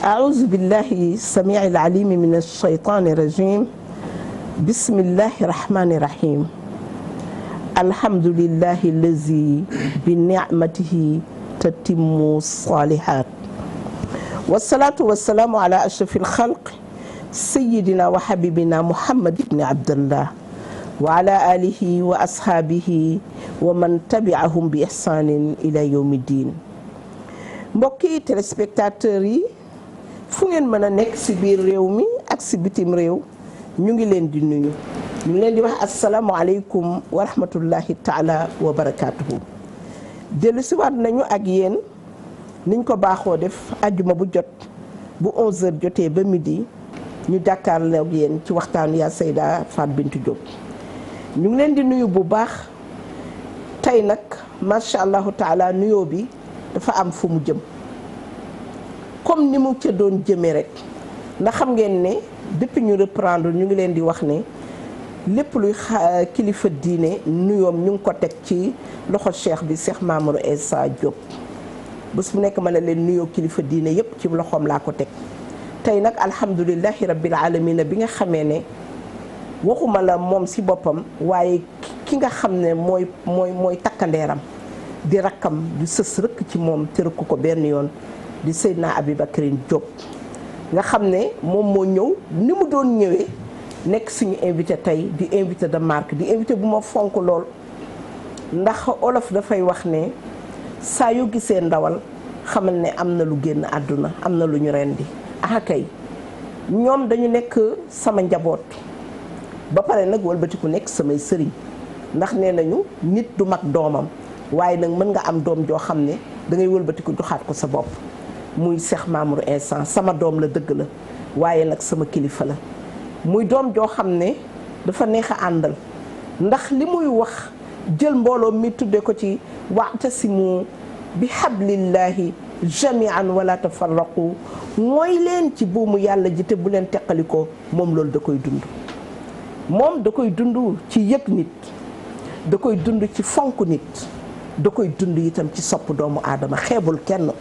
أعوذ بالله السميع العليم من الشيطان الرجيم بسم الله الرحمن الرحيم الحمد لله الذي بنعمته تتم الصالحات والصلاة والسلام على أشرف الخلق سيدنا وحبيبنا محمد بن عبد الله وعلى آله وأصحابه ومن تبعهم بإحسان إلى يوم الدين. mbokki téléspectateurs yi fu ngeen mën a nekk ci biir réew mi ak ci bitim réew ñu ngi leen di nuyu ñu ngi leen di wax asalaamualeykum wa rahmatullahi taala wa barakaatuhu. dellu si waat nañu ak yéen niñ ko baaxoo def ajjuma bu jot bu 11h jotee ba midi ñu jàkkaarloo ak yéen ci waxtaan yaa Seyda Fatou Bintou Diop. ñu ngi leen di nuyu bu baax tey nag macha allahu taala nuyoo bi dafa am fu mu jëm. comme ni mu ca doon jëmee rek ndax xam ngeen ne depuis ñu reprendre ñu ngi leen di wax ne lépp luy kilifa diine nuyoom ñu ngi ko teg ci loxo cheikh bi Cheikh Mamadou Issa Diop. bés bu nekk ma ne leen nuyoo kilifa diine yépp ci loxoom laa ko teg tey nag alhamdulilahi rabbil alamina bi nga xamee ne waxuma la moom si boppam waaye ki nga xam ne mooy takkandeeram di rakkam di sës rëkk ci moom te rëkk ko benn yoon di Seydina Aboubacrine Diop nga xam ne moom moo ñëw ni mu doon ñëwee nekk suñu invité tey di invité de marque di invité bu ma fonk lool ndax olof dafay wax ne saa yu gisee ndawal xamal ne am na lu génn àdduna am na lu ñu rendi ah kay ñoom dañu nekk sama njaboot ba pare nag walbatiku nekk samay sëriñ ndax nee nañu nit du mag doomam waaye nag mën nga am doom joo xam ne da ngay wëlbatiku joxaat ko sa bopp muy Cheikh Mamadou Issa sama doom la dëgg la waaye nag sama kilifa la muy doom joo xam ne dafa neex a àndal ndax li muy wax jël mbooloo mi tudde ko ci wa'tasimu bi hablillahi jami'an wala tafarraqu mooy leen ci buumu yàlla ji te bu leen teqalikoo moom loolu da koy dund moom da koy dund ci yëg nit da koy dund ci fonk nit da koy dund itam ci sopp doomu aadama xeebul kenn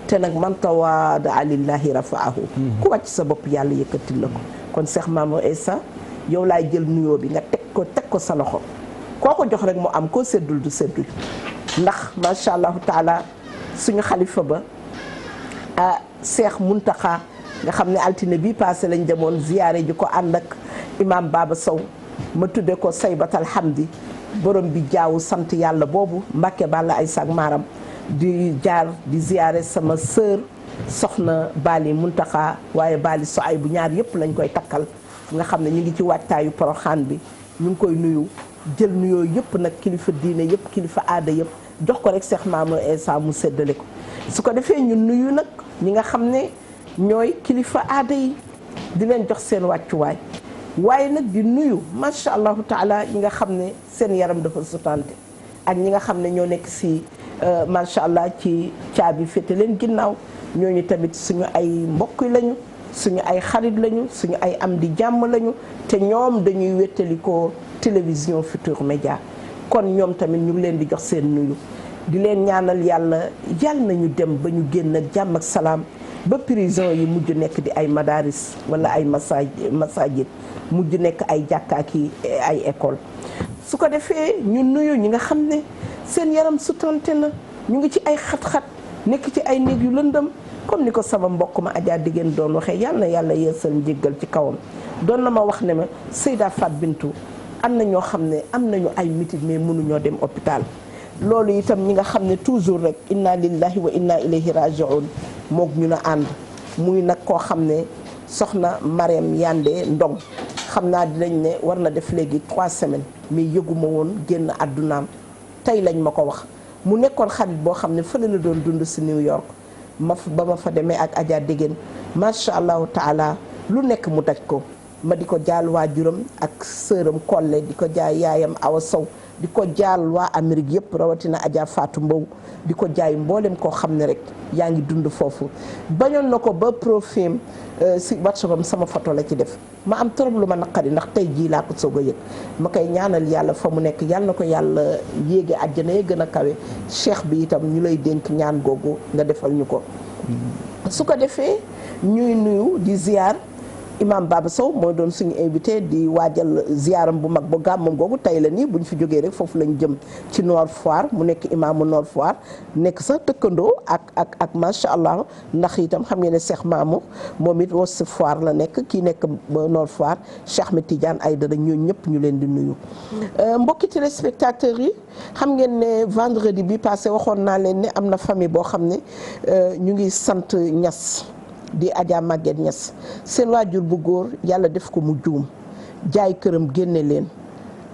te nag man tawaada lillahi rafaahu ku wàcc sa bopp yàlla yëkkatil la ko kon Cheikh Mamadou Issa yow laay jël nuyoo bi nga teg ko sa loxo koo ko jox rek mu am koo seddul du seddul ndax macha allahu taala suñu xalifa ba Cheikh Muntaxa nga xam ne altine bii passé lañ demoon ziyaare ji ko ànd ak imam Baba Sow ma tudde ko saybatal hamdi borom bi jaawu sant yàlla boobu Mbàkke Balla ay sag maaram di jaar di ziyaare sama sœur soxna Bali Muntaxa waaye Bali Soay bu ñaar yëpp lañ koy takkal nga xam ne ñu ngi ci waajtaayu poroxaan bi ñu ngi koy nuyu jël nuyoo yëpp nag kilifa diine yëpp kilifa aada yëpp jox ko rek Cheikh Mamadou Issa mu séddale ko su ko defee ñu nuyu nag ñi nga xam ne ñooy kilifa aada yi di leen jox seen wàccuwaay waaye nag di nuyu macha allahu taala ñi nga xam ne seen yaram dafa sutante ak ñi nga xam ne ñoo nekk si macha allah ci caabi féete leen ginnaaw ñooñu tamit suñu ay mbokk lañu suñu ay xarit lañu suñu ay am di jàmm lañu te ñoom dañuy wéttalikoo télévision Futurs Médias kon ñoom tamit ñu ngi leen di jox seen nuyu di leen ñaanal yàlla nañu dem ba ñu génn ak jàmm ak salaam ba prison yi mujj nekk di ay madaris wala ay masajid mujj nekk ay jàkkaaki ay école su ko defee ñu nuyu ñi nga xam ne seen yaram sutante na ñu ngi ci ay xat-xat nekk ci ay néeg yu lëndëm comme ni ko sama mbokk ma Adja Digeen doon waxee yal na yàlla yeesal njéggal ci kawam doon na ma wax ne ma Seyda Fatou Bintou am na ñoo xam ne am nañu ay mitit mais mënuñoo dem hôpital loolu itam ñi nga xam ne toujours rek inna lillahi wa inna ilayhi raji'un moog ñu na ànd muy nag koo xam ne soxna Mariam Yande Ndong xam naa dinañ ne war na def léegi 3 semaines mais yëguma woon génn àddunaam tey lañ ma ko wax mu nekkoon xarit boo xam ne fële la doon dund si New York ba ma fa demee ak Adja Dégén macha allahu taala lu nekk mu daj ko ma di ko jaal waajuram ak sëram Kolle di ko jaay yaayam Awa Sow di ko jaal waa Amérique yëpp rawatina Adja Fatou Mbow di ko jaay mboolem koo xam ne rek yaa ngi dund foofu bañoon na ko ba profim si WhatsApp sama photo la ci def ma am trop lu ma naqari ndax tey jii laa ko soog a yëg ma koy ñaanal yàlla fa mu nekk yàlla na ko yàlla yéege àjjana ya gën a kawe cheikh bi itam ñu lay dénk ñaan googu nga defal ñu ko su ko defee ñuy nuyu di ziar imam Baba Sow mooy doon suñu invité di waajal ziaram bu mag ba gàmmam googu tey la nii bu ñu fi jógee rek foofu lañ jëm ci Nord Foire mu nekk imaamu Nord Foire nekk sax tëkkandoo ak macha allah ndax itam xam ngeen ne Cheikh Mamou moom it Ouest Foire la nekk kii nekk Nord Foire Cheikh Ahmed Tidiane Aïdara ñooñu ñëpp ñu leen di nuyu. mbokki téléspectateurs yi xam ngeen ne vendredi bi passé waxoon naa leen ne am na famille boo xam ne ñu ngi sant Niass. di Adja Maguette Niass seen waajur bu góor yàlla def ko mu juum jaay këram génne leen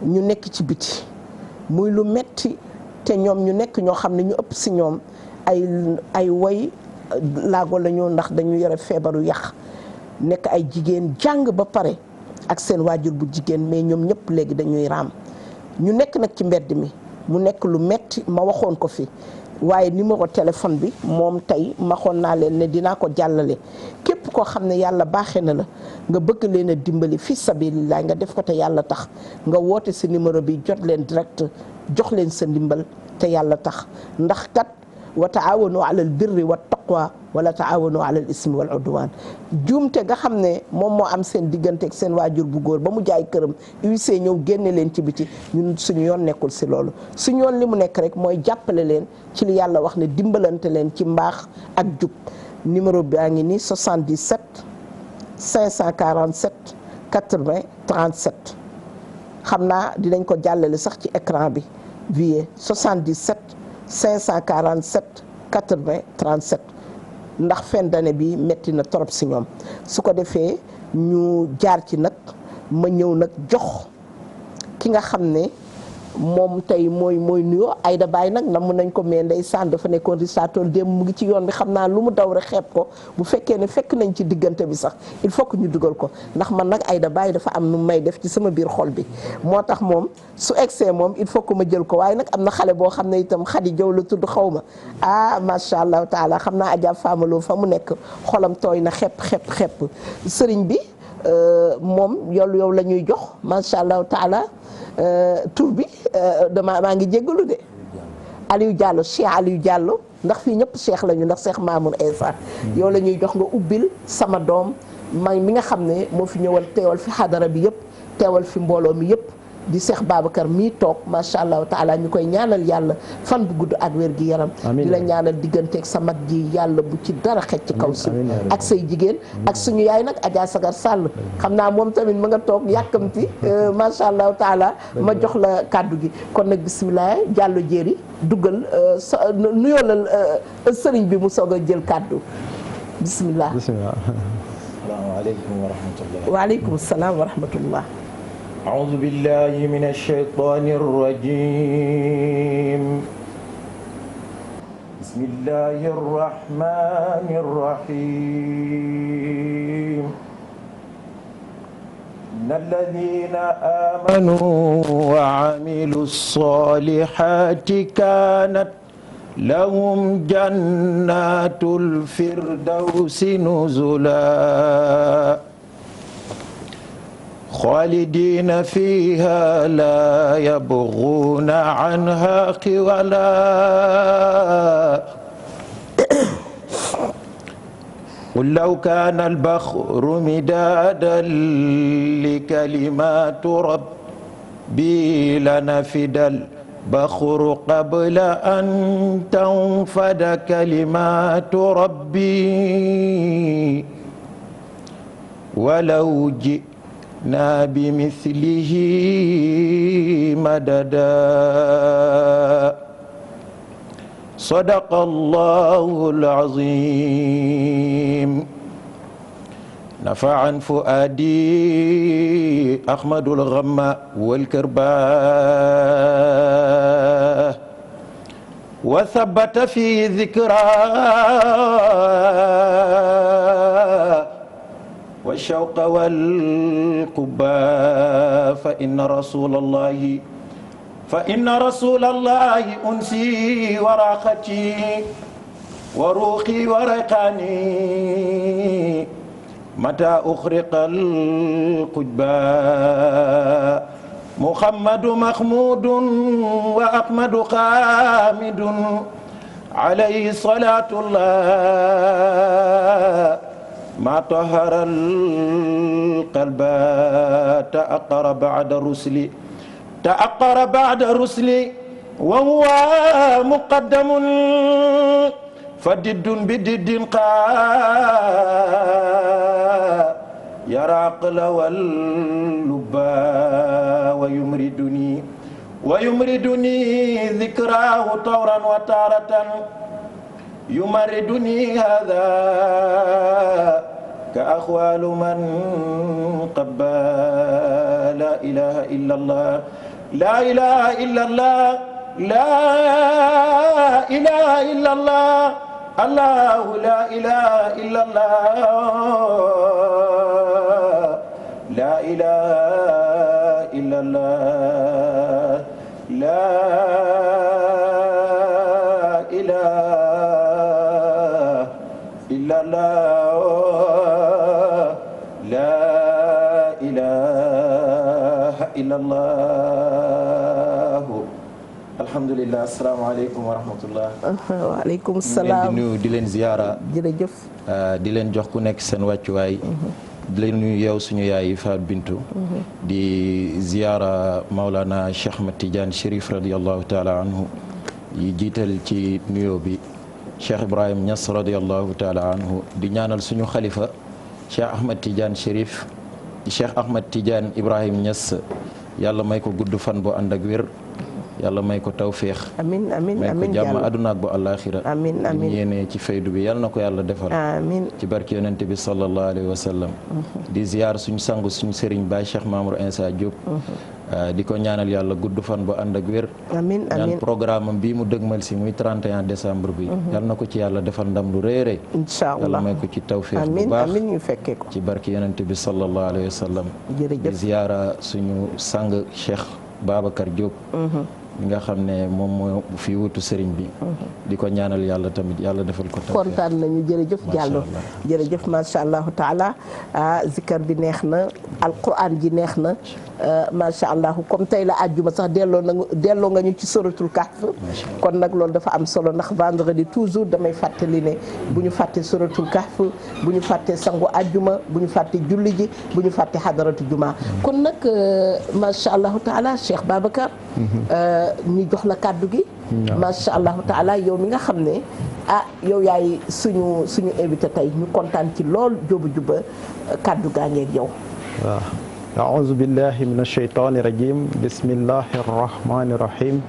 ñu nekk ci biti muy lu metti te ñoom ñu nekk ñoo xam ne ñu ëpp si ñoom ay woy laago la ñu ndax dañu yore feebaru yàq nekk ay jigéen jàng ba pare ak seen waajur bu jigéen mais ñoom ñëpp léegi dañuy raam ñu nekk nag ci mbedd mi mu nekk lu metti ma waxoon ko fi waaye numéro téléphone bi moom tey maxoon naa leen ne dinaa ko jàllale képp koo xam ne yàlla baaxee na la nga bëgg leen a dimbali fi sabilillah nga def ko te yàlla tax nga woote si numéro bi jot leen direct jox leen sa ndimbal te yàlla tax ndax kat wa taawanu alal birri wa taqwa wala taawanu alal ismi wal udwan juumte nga xam ne moom moo am seen diggante ak seen waajur bu góor ba mu jaay këram huissier ñëw génne leen ci biti ñun suñu yoon nekkul si loolu suñu yoon li mu nekk rek mooy jàppale leen ci li yàlla wax ne dimbalante leen ci mbaax ak jub numéro baa ngi nii 77 547 80 37 xam naa dinañ ko jàllale sax ci écran bi vie 77 547 80 37 ndax fin d'année bi metti na trop si ñoom su ko defee ñu jaar ci nag ma ñëw nag jox ki nga xam ne moom tey mooy nuyoo Aïda Baye nag nam nañ ko mais ndeysaan dafa nekkoon ristaatool démb mu ngi ci yoon bi xam naa lu mu daw rek xeeb ko bu fekkee ne fekk nañ ci diggante bi sax il faut que ñu dugal ko ndax man nag Aïda Baye dafa am nu may def ci sama biir xol bi moo tax moom su egsee moom il faut que ma jël ko waaye nag am na xale boo xam ne itam Khady Jaw la tudd xaw ma macha allah taala xam naa Adja Famaloo fa mu nekk xolam tooy na xepp sëriñ bi moom yow la ñuy jox macha allah taala tur bi maa ngi jéggalu de Aliou Diallo Cheikh Aliou Diallo ndax fii ñëpp Cheikh lañu ndax Cheikh Mamour Insa yow la ñuy jox nga ubbil sama doom may mi nga xam ne moo fi ñëwal teewal fi xadara bi yëpp teewal fi mbooloo mi yëpp di Cheikh Babacar mii toog macha allah taala ñu koy ñaanal yàlla fan bu gudd ak wér gi yaram di la ñaanal digganteeg sa mag ji yàlla bu ci dara xej ci kaw suuf ak say jigéen ak suñu yaay nag Adja Sagar Sall xam naa moom tamit ma nga toog yàkkamti macha allah taala ma jox la kàddu gi kon nag bisimilah jàllo jéeri duggal nuyoolal sëriñ bi mu soog a jël kàddu bisimilah. salaamaaleykum wa rahmatullah. waaleykum salaam wa rahmatullah. أعوذ بالله من الشيطان الرجيم بسم الله الرحمن الرحيم إن الذين آمنوا وعملوا الصالحات كانت لهم جنات الفردوس نزلا خالدين فيها لا يبغون عنها قولا قل لو كان البحر مدادا لكلمات ربي لنفد البحر قبل أن تنفد كلمات ربي ولو جئنا بمثله مددا صدق الله العظيم نفعا فؤادي أحمد الغماء والكرباء وثبت في ذكرى والشوق والقبى فإن رسول الله أنسي وراقتي وروحي وريقاني متى أخرق القجبى محمد محمود وأحمد خامد عليه صلاة الله ما طهر القلب تأقر بعد الرسل وهو مقدم فضد بضد يرى عقل واللبى ويمردني ذكراه طورا وتارة يمردني هذا كأخوال من قبى لا إله إلا الله لا إله إلا الله لا إله إلا الله الله لا إله إلا الله لا إله إلا الله لا إله إلا الله لا إله إلا الله alhamdulilah asalaamaaleykum wa rahmatullah. waaleykum salaam di nuyu di leen ziyaara. jërëjëf. di leen jox ku nekk seen wàccuwaay. di leen nuyu yow suñu yaay Faat Bintu. di ziyaara Maulana Cheikh Ahmed Tidiane Chérif radiyallahu taala anhu. yi jiital ci nuyoo bi Cheikh Ibrahim Niass radiyallahu taala anhu di ñaanal suñu xalifa Cheikh Ahmed Tidiane Chérif Cheikh Ahmed Tidiane Ibrahim Niass yàlla may ko gudd fan bu ànd ak wér. yàlla may ko tawféex. amiin amiin may ko jàmm àdduna ak bu àllaaxira. amiin amiin yéene ci faydu bi yàlla na ko yàlla defal. amiin ci barke yonent bi sallallahu alayhi wa sallam. di ziar suñu sangu suñu sëriñ Baay Cheikh Mamour Insa Diop. di ko ñaanal yàlla gudd fan bu ànd ak wér. amiin amiin ñaan programme am bii mu dëgmal si muy 31 décembre bi. yàlla na ko ci yàlla defal ndam lu rëy rëy. incha allah yàlla may ko ci tawféex bu baax amiin ñu fekkee ko. ci barke yonent bi sallallahu alayhi wa sallam. jërëjëf di ziara suñu sang Cheikh Babacar Diop. mi nga xam ne moom moo fi wutu sëriñ bi. di ko ñaanal yàlla tamit yàlla defal ko tawfeex. kontaan nañu jërëjëf Diallo jërëjëf macha allahu taala zikar bi neex na alquran ji neex na macha allah comme tey la àjjuma sax delloo nga ñu ci suratul kahf kon nag loolu dafa am solo ndax vendredi toujours damay fàttali ne bu ñu fàtte suratul kahf bu ñu fàtte sangu àjjuma bu ñu fàtte julli ji bu ñu fàtte xadaratu juma kon nag macha allahu taala Cheikh Babacar. ñu jox la kàddu gi. macha allahu taala yow mi nga xam ne yow yaay suñu invité tey ñu kontaan ci lool jóobu juba kàddu gaa ngeeg yow. waaw aouzu billahi min ashaytani rajim bismillahi arrahmani rahim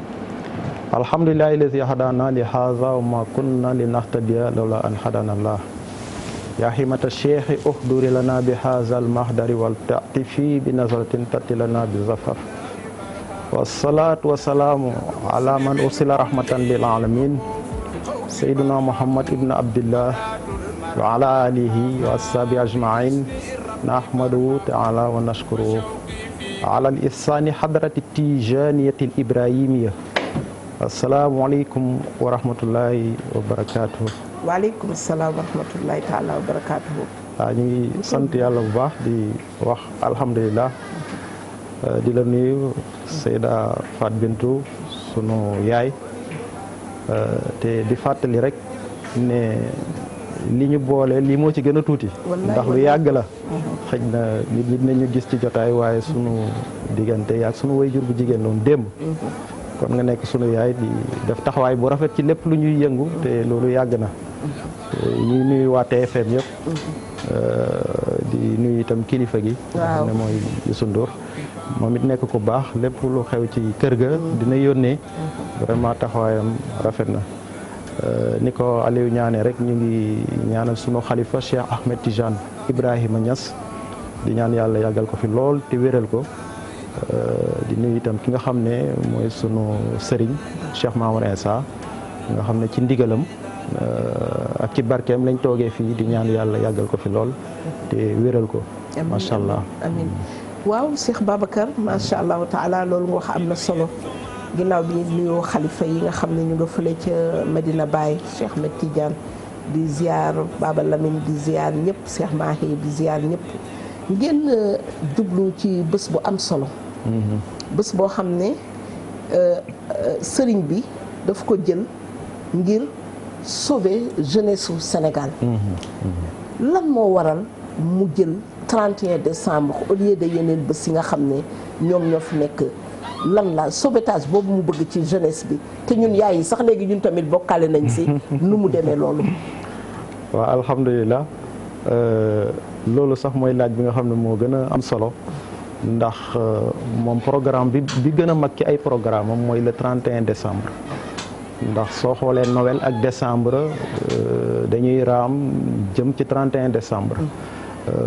alhamdulillahi alladi hadana li hadha wa ma kunna linahtadiya lawla an hadana allah ya himata cheikhi uhduri lana bi hadha almahdari wal ta'tifi bi nazratin tati lana bi zafar wasalaatu wasalaamu ala man ursila rahmatan lil alamin sayyidina muhammad ibn abdillah wa ala alihi wa ashabi ajmain nahmaduhu taala wa nashkuruhu ala al ihsani hadrati tijaniyati al ibrahimiya assalaamu aleykum wa rahmatullahi wa barakatuhu waaleykum salaam wa rahmatullahi taala wa barakatuhu waaw ñu ngi sant yàlla bu baax di wax alhamdulillah di la nuyu Seyda Fat Bintou sunu yaay te di fàttali rek ne li ñu boole lii moo ci gën a tuuti ndax lu yàgg la xëj na nit ñi dinañu gis ci jotaay waaye sunu diggante yaag sunu wayjur bu jigéen loon démb kon nga nekk sunu yaay di def taxawaay bu rafet ci lépp lu ñuy yëngu te loolu yàgg na ñuy nuyu waa TFM yëpp di nuyu itam kilifa gi nga xam ne mooy Youssou Ndour moom it nekk ku baax lépp lu xew ci kër ga dina yónnee vraiment taxawaayam rafet na ni ko Aliou ñaane rek ñu ngi ñaanal sunu xalifa Cheikh Ahmed Tidiane Ibrahima Niass di ñaan yàlla yàggal ko fi lool te wéral ko di nuyu itam ki nga xam ne mooy sunu sëriñ Cheikh Mamour Insa nga xam ne ci ndigalam ak ci barkeem lañ toogee fii di ñaan yàlla yàggal ko fi lool te wéral ko. macha allah amiin waaw Cheikh Babacar macha allahu taala loolu nga wax am na solo ginnaaw bi nuyoo xalifa yi nga xam ne ñu nga fële ca Medina Baye Cheikh Ahmed Tidiane di ziar Baba Lamine di ziar ñëpp Cheikh Mahi di ziar ñëpp ngeen jublu ci bés bu am solo. bés boo xam ne sëriñ bi daf ko jël ngir sauver jeunesse su Sénégal. lan moo waral mu jël 31 décembre au lieu de yeneen bés yi nga xam ne ñoom ñoo fi nekk lan la sauvetage boobu mu bëgg ci jeunesse bi te ñun yaay yi sax léegi ñun tamit bokkale nañ si nu mu demee loolu. waaw alhamdulilah loolu sax mooy laaj bi nga xam ne moo gën a am solo ndax moom programme bi gën a mag ci ay programme am mooy le 31 décembre. ndax soo xoolee Noël ak décembre dañuy raam jëm ci 31 décembre.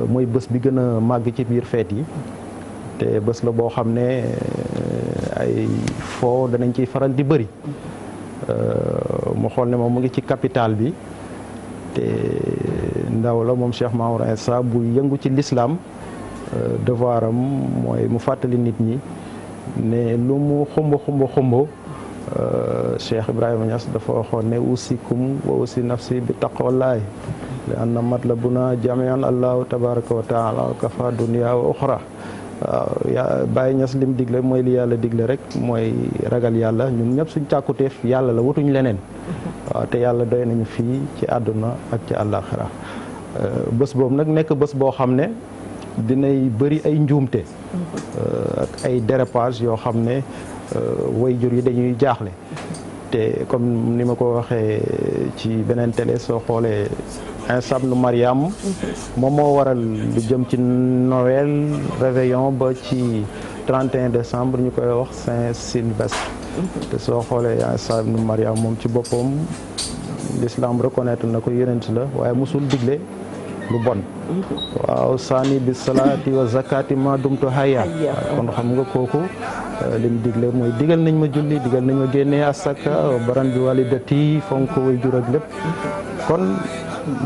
mooy bés bi gën a màgg ci biir feet yi te bés la boo xam ne ay foo danañ ciy faral di bëri mu xool ne moom mu ngi ci capitale bi te ndaw la moom Cheikh Mamour Insa bu yëngu ci l'islam devoir am mooy mu fàttali nit ñi ne lu mu xumbo Cheikh Ibrahima Niass dafa waxoon ne usikum wa usi nafsi bi taqwallahi li anna matlabuna jamian allahu tabaraka wa taala kafa dunia wa uxra waaw yaa Baye Niass lim digle mooy li yàlla digle rek mooy ragal yàlla ñun ñëpp suñ càkkuteef yàlla la wutuñ leneen waaw te yàlla doy nañu fii ci àdduna ak ci àllaaxira bés boobu nag nekk bés boo xam ne dinay bëri ay njuumte ak ay dérapage yoo xam ne waajur yi dañuy jaaxle te comme ni ma ko waxee ci beneen télé soo xoolee Insa ibn Mariam moom moo waral lu jëm ci Noël réveillon ba ci 31 décembre ñu koy wax Saint-Sylvestre te soo xoolee Insa ibn Mariam moom ci boppam l'islam reconnaître na ko yonent la waaye musul digle lu bon waaw saani bi salaati wa zakati ma dumtu hayya kon xam nga kooku li mu digle mooy digal nañ ma julli digal nañ ma génnee asaka baran bi walidati fonk way jur ak lépp kon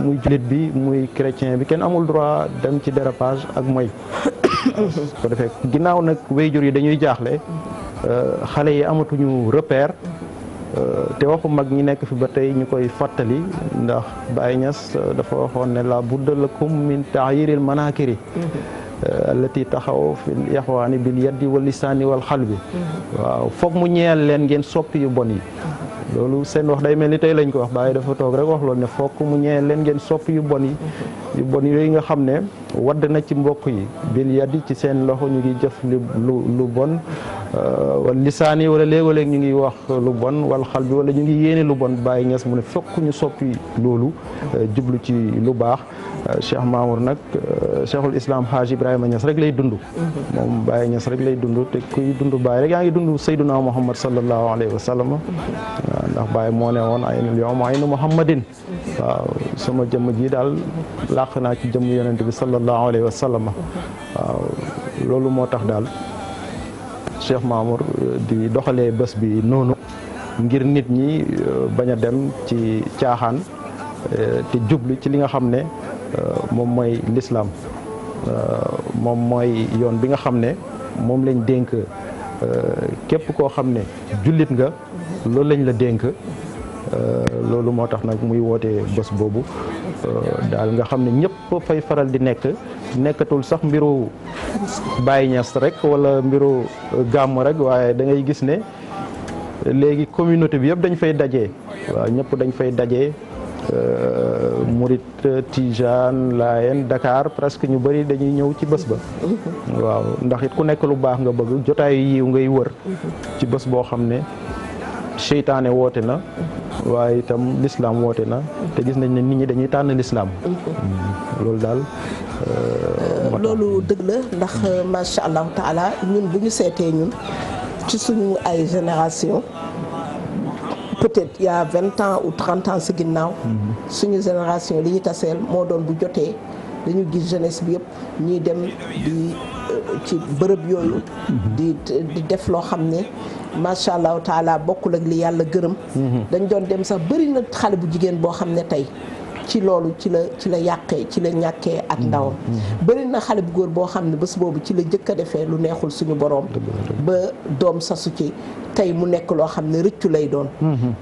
muy jullit bi muy chrétien bi kenn amul droit dem ci dérapage ak mooy ko defee ginnaaw nag way jur yi dañuy jaaxle xale yi amatuñu repère te waxu mag ñi nekk fi ba tey ñu koy fàttali ndax Baye Niass dafa waxoon ne la budda lakum min tahyiril manakiri allati taxaw fi ixwaani bil yaddi wal lisaani wal xalbi waaw foog mu ñeel leen ngeen soppi yu bon yi loolu seen wax day mel ni tey lañ ko wax Baye dafa toog rek wax loolu ne foog mu ñeel leen ngeen soppi yu bon yi yooyu nga xam ne wadd na ci mbokk yi bil yaddi ci seen loxo ñu ngi jëf lu bon wala lisaani wala léeg-léeg ñu ngi wax lu bon wala xal bi wala ñu ngi yéene lu bon Baye Niass mu ne fokk ñu soppi loolu jublu ci lu baax Cheikh Mamour nag Cheikhul Islam Haji Ibrahima Niass rek lay dund moom Baye Niass rek lay dund te kuy dund Baye rek yaa ngi dund Seyduna Muhammad sallallahu alayhi wa sallam ndax Baye moo ne woon aynul yawma aynu Muhammadin waaw sama jëmm ji daal làq naa ci jëmm yonent bi sallallahu alayhi wa sallam waaw loolu moo tax daal Cheikh Mamour di doxalee bés bi noonu ngir nit ñi bañ a dem ci caaxaan te jublu ci li nga xam ne moom mooy l'islam moom mooy yoon bi nga xam ne moom lañ dénk képp koo xam ne jullit nga loolu lañ la dénk loolu moo tax nag muy wootee bés boobu daal nga xam ne ñëpp fay faral di nekkatul sax mbiru Baye Niass rek wala mbiru gàmm rek waaye da ngay gis ne léegi communauté bi yëpp dañ fay dajee waaw ñëpp dañ fay dajee Murit Tijaan Laayeen Dakar presque ñu bëri dañuy ñëw ci bés ba waaw ndax it ku nekk lu baax nga bëgg jotaayu yiw ngay wër ci bés boo xam ne seytaane woote na waaye itam l'islam woote na te gis nañ ne nit ñi dañuy tànn l'islam loolu daal loolu dëgg la ndax macha allahu taala ñun bu ñu seetee ñun ci suñu ay génération peut-être il y a 20 ans ou 30 ans si ginnaaw suñu génération li ñu taseel moo doon bu jotee dañu gis jeunesse bi yëpp ñuy dem di ci bërëb yooyu di def loo xam ne macha allahu taala bokkul ak li yàlla gërëm dañ doon dem sax bëri na xale bu jigéen boo xam ne tey ci loolu ci la yàqee ci la ñàkkee ak ndawam bëri na xale bu góor boo xam ne bés boobu ci la jëkk a defee lu neexul suñu borom ba doom sasu ci tey mu nekk loo xam ne rëccu lay doon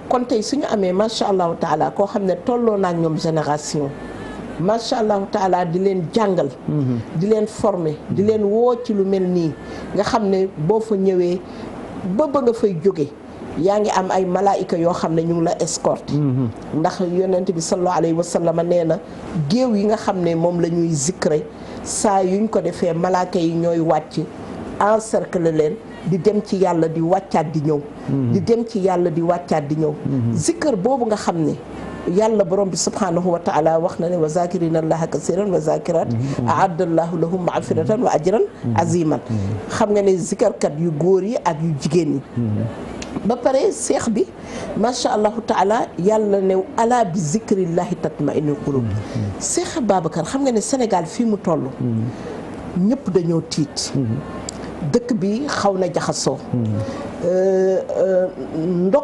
kon tey suñu amee macha allahu taala koo xam ne tolloo naa ñoom génération macha allahu taala di leen jàngal di leen former di leen woo ci lu mel nii nga xam ne boo fa ñëwee ba nga fay jóge yaa ngi am ay malaayika yoo xam ne ñu ngi la escorte ndax yonent bi sallallahu alayhi wa sallam nee na géew yi nga xam ne moom la ñuy zikre saa yuñ ko defee malaaka yi ñooy wàcc encercle leen di dem ci yàlla di wàccaat di ñëw di dem ci yàlla di wàccaat di ñëw zikr boobu nga xam ne yàlla borom bi subhanahu wa taala wax na ne wa zakirina allaha kasiran wa zakirat ahaddallahu lahum maghfiratan wa ajran aziman xam nga ne zikarkat yu góor yi ak yu jigéen yi ba pare seex bi macha allahu taala yàlla ne ala bi zikrillahi tatma'innul qulub seex Babacar xam nga ne Sénégal fii mu toll ñëpp dañoo tiit dëkk bi xaw na jaxasoo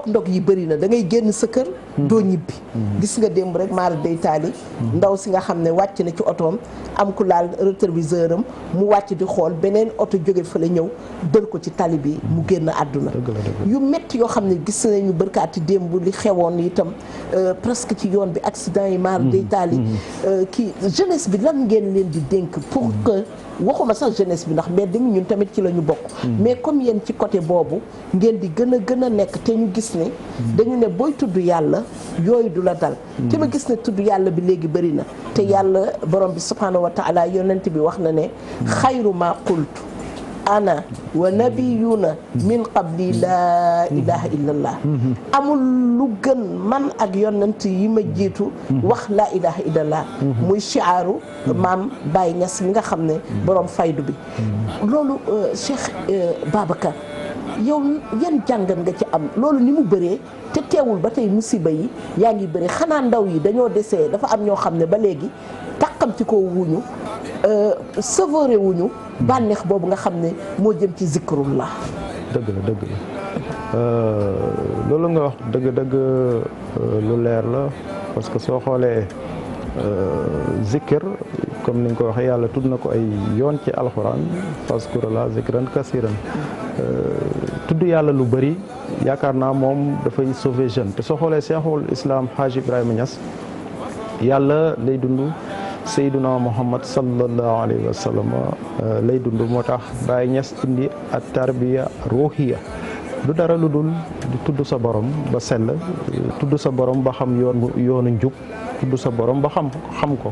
ndog yi bëri na da ngay génn sa kër doo ñibbi gis nga démb rek maara day taali ndaw si nga xam ne wàcc na ci otoom am ku laal rétroviseur am mu wàcc di xool beneen oto jóge fa la ñëw dël ko ci tali bi mu génn àdduna yu métti yoo xam ne gis nañu bërkaati démb li xewoon itam presque ci yoon bi accident yi maara day taali kii jeunesse bi lan ngeen leen di dénk pour que waxuma sax jeunesse bi ndax mbedd mi ñun tamit ci la ñu bokk mais comme yéen ci côté boobu ngeen di gën a nekk te ñu gis ne dañu ne booy tudd yàlla yooyu du la dal te ma gis ne tudd yàlla bi léegi bëri na te yàlla borom bi subhanahu wa taala yonent bi wax na ne xayru ma qultu ana wa nabiyuna min qabli laa ilaha illallah amul lu gën man ak yonent yi ma jiitu wax laa ilaha illallah muy chiaaru maam Baye Niass mi nga xam ne borom faydu bi loolu Cheikh Babacar yow yan jàngat nga ci am loolu ni mu bëree te teewul ba tey musiba yi yaa ngi bëri xanaa ndaw yi dañoo desee dafa am ñoo xam ne ba léegi tàqamti ko wuñu savouré wuñu bànneex boobu nga xam ne moo jëm ci zikrullah dëgg la loolu nga wax dëgg lu leer la parce que soo xoolee zikr comme ni nga ko waxee yàlla tudd na ko ay yoon ci alxuraan fazkurullah zikran kasiran tudd yàlla lu bëri yaakaar naa moom dafay sauver jeune te soo xoolee Cheikhul Islam Hadj Ibrahima Niass yàlla lay dund Seydina Muhammad sallallahu alayhi wa sallam lay dund moo tax Baye Niass indi at tarbiya ruhiya du dara lu dul di tudd sa borom ba sell tudd sa borom ba xam yoonu njub tudd sa borom ba xam ko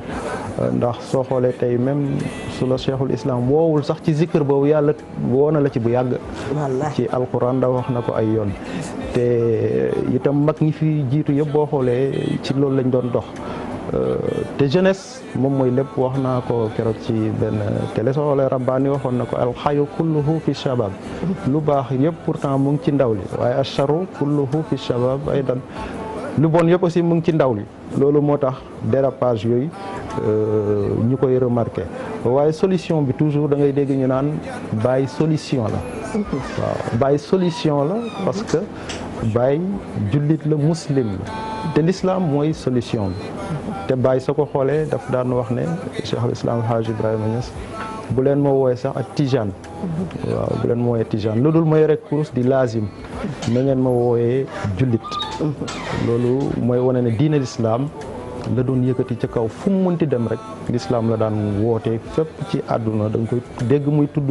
ndax soo xoolee tey même su la cheikhul islam woowul sax ci zikr boobu yàlla woo na la ci bu yàgg ci alquran da wax na ko ay yoon te itam mag ñi fi jiitu yëpp boo xoolee ci loolu lañ doon dox te jeunesse moom mooy lépp wax naa ko keroog ci benn télé soo xoolee rabbaani waxoon na ko alxayu kulluhu fi shabab lu baax yëpp pourtant mu ngi ci ndaw li waaye acharu kulluhu fi shabab aydan lu bon yëpp aussi mu ngi ci ndaw li loolu moo tax dérapage yooyu ñu koy remarqué waaye solution bi toujours da ngay dégg ñu naan Baye solution la waaw Baye solution la parce que Baye jullit la muslim la te l'islam mooy solution bi te Baye soo ko xoolee daf daan wax ne Cheikh al Islam Hadj Ibrahima Niass bu leen ma wooyee sax ak tijaan waaw bu leen ma wooyee tijaan lu dul mooy rek kurus di lazim na ngeen ma wooyee jullit loolu mooy wane ne diine l'islam la doon yëkkati ca kaw fu mu mënti dem rek l'islam la daan woote fépp ci àdduna da nga koy dégg muy tudd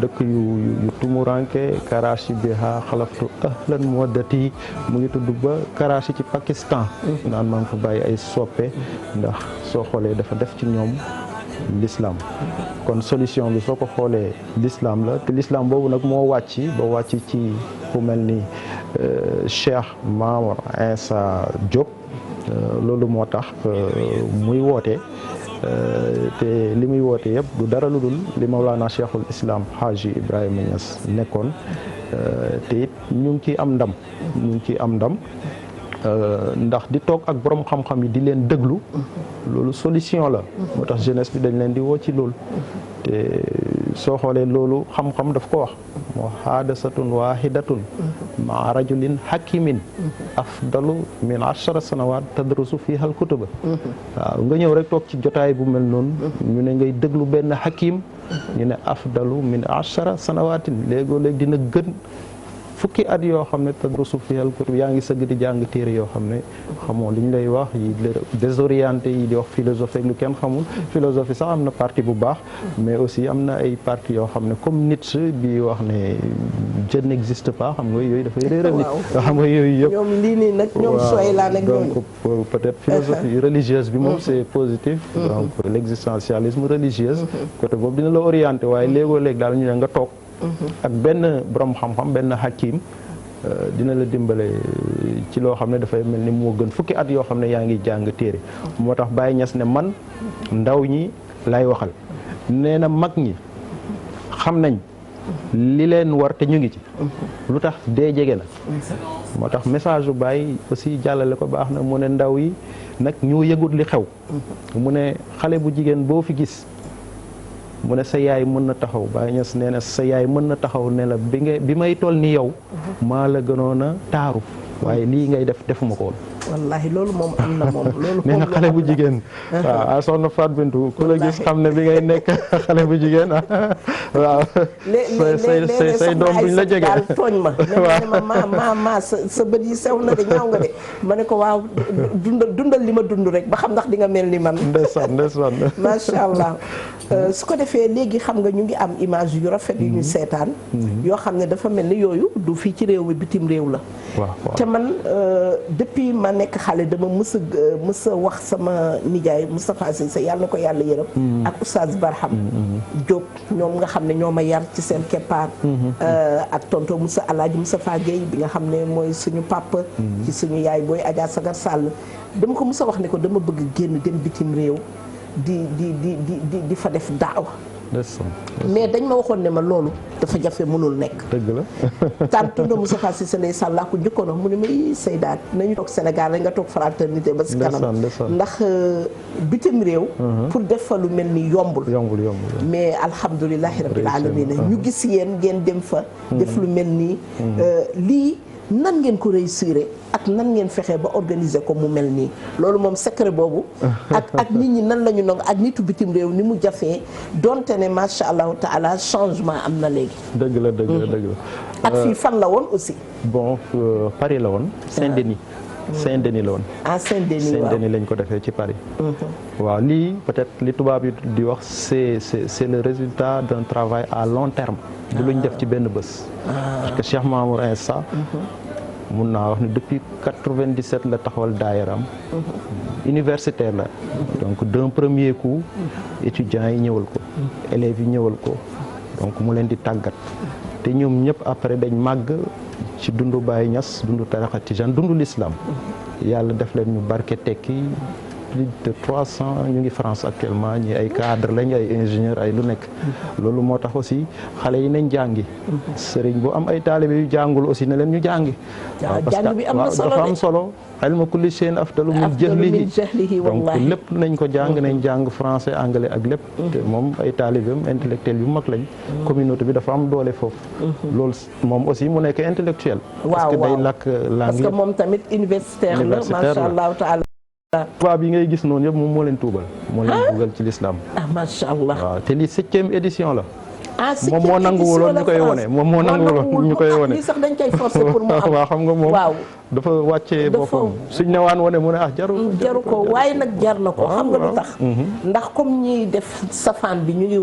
dëkk yu tumuranke Karachi biha xalaftu ahlan moddati mu ngi tudd ba Karachi ci Pakistan naan maa ngi fa bàyyi ay soppe ndax soo xoolee dafa def ci ñoom l'islam kon solution bi soo ko xoolee l'islam la te l'islam boobu nag moo wàcc ci ku mel ni Cheikh Mamour Insa Diop loolu moo tax muy woote te li muy woote yëpp du dara lu dul li Mawlana Cheikhul Islam Haji Ibrahima Niass nekkoon te it ñu ngi ciy am ndam ndax di toog ak borom xam-xam yi di leen déglu loolu solution la moo tax jeunesse bi dañ leen di woo ci loolu te soo xoolee loolu xam-xam daf ko wax moo haadasatun waahidatun maa rajulin hakimin afdalu min 10 sanawat tadrusu fiha al kutuba waaw nga ñëw rek toog ci jotaay bu mel noonu ñu ne ngay déglu benn hakim ñu ne afdalu min 10 sanawatin léegoo léegi dina gën fukki at yoo xam ne tadrusu fihal kutub yaa ngi sëgg di jàng téere yoo xam ne xamoo li ñu lay wax yi désorienté yi di wax philosophie lu kenn xamul philosophie sax am na partie bu baax mais aussi am na ay partie yoo xam ne comme Nietzsche bi wax ne Dieu n'existe pas xam nga yooyu dafay réeral nit xam nga yooyu yëpp ñoom lii nii nag ñoom sooy laa nag donc peut-être philosophie religieuse bi moom c'est positif donc l'existentialisme religieuse côté boobu dina la orienté waaye léegoo léeg daal ñu ne nga toog ak benn borom xam-xam benn hakim dina la dimbale ci loo xam ne dafay mel ni moo gën fukki at yoo xam ne yaa ngi jàng téere moo tax Baye Niass ne man ndaw ñi lay waxal nee na mag ñi xam nañ li leen war te ñu ngi ci lu tax dee jege na moo tax message bu Baye aussi jàllale ko baax na mu ne ndaw yi nag ñoo yëgut li xew mu ne xale bu jigéen boo fi gis mu ne sa yaay mën na taxaw Baye Niass nee na sa yaay mën na taxaw ne la bi may toll ni yow maa la gënoon a taaru waaye lii ngay def defuma ko woon. wallahi loolu moom am na moom. loolu nee na xale bu jigéen. waaw soxna Fatou Bintou ku la gis xam ne bi ngay nekk xale bu jigéen waaw. say doom duñ la jege daal tooñ ma. ma sa bët yi sew na de ñaaw nga de ma ne ko waaw dundal li ma dund rek ba xam ndax di nga mel ni man. ndeysaan ndeysaan. macha allah. su ko defee léegi xam nga ñu ngi am image yu rafet yu ñu seetaan. yoo xam ne dafa mel ni yooyu du fii ci réew mi bitim réew la. te man depuis ma nekk xale dama mës a wax sama nijaay Moustapha Cissé yàlla na ko yàlla yërëm. ak Oustaz Barham Diop ñoom nga xam ne ñoo ma yar ci seen keppaar. ak tonto Moussa Alaaji Moustapha Guèye bi nga xam ne mooy suñu papa. ci suñu yaay booy Adja Sagar Sall dama ko mës a wax ne ko dama bëgg génn dem bitim réew. di fa def daawa mais dañ ma waxoon ne ma loolu dafa jafe mënul nekk. dëgg la. tàntu na Moustapha Cissé Ndeye Sall laa ko njëkkoon mu ne ma Seydaat nañu toog Sénégal rek nga toog fraternité ba si kanam. ndax bitim réew. pour def fa lu mel ni yombul. mais alhamdulilahi rabbil alamin ñu gis yéen ngeen dem fa. def lu mel nii. lii nan ngeen ko réussir ak nan ngeen fexe ba organiser ko mu mel nii loolu moom secret boobu. ak nit ñi nan la ñu nangu ak nitu bitim réew ni mu jafee donte ne macha allahu taala changement am na léegi. dëgg la dëgg la dëgg la. ak fii fan la woon aussi. bon Paris la woon. Saint-Denis. Saint-Denis la woon. ah Saint-Denis waaw Saint-Denis lañ ko defee ci Paris. waaw lii peut-être li tubaab yi di wax c'est le résultat d'un travail à long terme. du luñ def ci benn bés. parce que Cheikh Mamour Insa. mun naa wax ne depuis 97 la taxawal daayaram. universitaire la. donc d'un premier coup. étudiants yi ñëwal ko. élèves yi ñëwal ko. donc mu leen di tàggat. te ñoom ñëpp après dañ màgg ci dundu Baye Niass dundu tariqa tijaan dundu l'islam. yàlla def leen ñu barke tekki. plus de 300 ñu ngi France actuellement ñi ay cadre lañ ay ingénieur ay lu nekk loolu moo tax aussi xale yi nañ jàngi sëriñ bu am ay taalibe yu jàngul aussi ne leen ñu jàngi waaw parce que dafa am solo ilmu kulli shay'in afdalu min jahlihi donc lépp nañ ko jàng nañ jàng français anglais ak lépp te moom ay taalibeem intellectuel yu mag lañ communauté bi dafa am doole foofu loolu moom aussi mu nekk intellectuel parce que day làkk langue parce que moom tamit universitaire la masha Allah taala tubaab yi ngay gis noonu yëpp moom moo leen tuubal moo leen dugal ci l'islam macha allah waaw te lii 7e édition la moom moo nanguwuloon ñu koy wone moom moo nanguwuloon ñu koy wone lii sax dañ koy forcer pour mu am waaw xam nga moom dafa wàccee boppam suñ ne waan wone mu ne jaru ko waaye nag jar na ko xam nga lu tax ndax comme ñiy def safaan bi ñu ngi